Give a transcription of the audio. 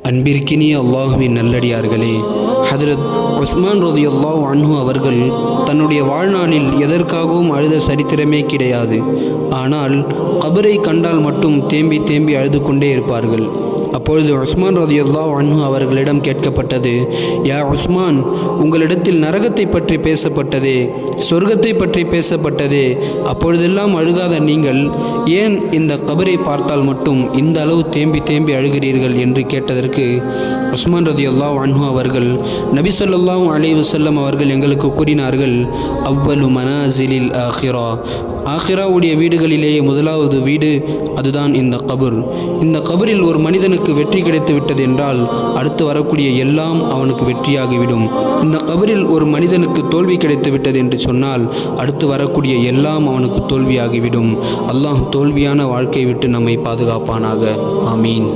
அன்பிற்கினிய அல்லாஹுவின் நல்லடியார்களே, ஹஜ்ரத் உஸ்மான் ரலியல்லாஹு அன்ஹு அவர்கள் தன்னுடைய வாழ்நாளில் எதற்காகவும் அழுத சரித்திரமே கிடையாது. ஆனால் கபரை கண்டால் மட்டும் தேம்பி தேம்பி அழுது கொண்டே இருப்பார்கள். அப்பொழுது உஸ்மான் ரலியல்லாஹு அன்ஹு அவர்களிடம் கேட்கப்பட்டது, யா உஸ்மான், உங்களிடத்தில் நரகத்தை பற்றி பேசப்பட்டதே, சொர்க்கத்தை பற்றி பேசப்பட்டதே, அப்பொழுதெல்லாம் அழுகாத நீங்கள் ஏன் இந்த கபரை பார்த்தால் மட்டும் இந்த அளவு தேம்பி தேம்பி அழுகிறீர்கள் என்று கேட்டதற்கு உஸ்மான் ரலியல்லாஹு அன்ஹு அவர்கள், நபி ஸல்லல்லாஹு அலைஹி வஸல்லம் அவர்கள் எங்களுக்கு கூறினார்கள், அவ்வலு மனாசிலில் ஆஹிரா, ஆஹிராவுடைய வீடுகளிலேயே முதலாவது வீடு அதுதான் இந்த கபர். இந்த கபரில் ஒரு மனிதனுக்கு வெற்றி கிடைத்து விட்டது என்றால் அடுத்து வரக்கூடிய எல்லாம் அவனுக்கு வெற்றியாகிவிடும். இந்த கபரில் ஒரு மனிதனுக்கு தோல்வி கிடைத்து விட்டது என்று சொன்னால் அடுத்து வரக்கூடிய எல்லாம் அவனுக்கு தோல்வியாகிவிடும். அல்லாஹ் தோல்வியான வாழ்க்கை விட்டு நம்மை பாதுகாப்பானாக. ஆமீன்.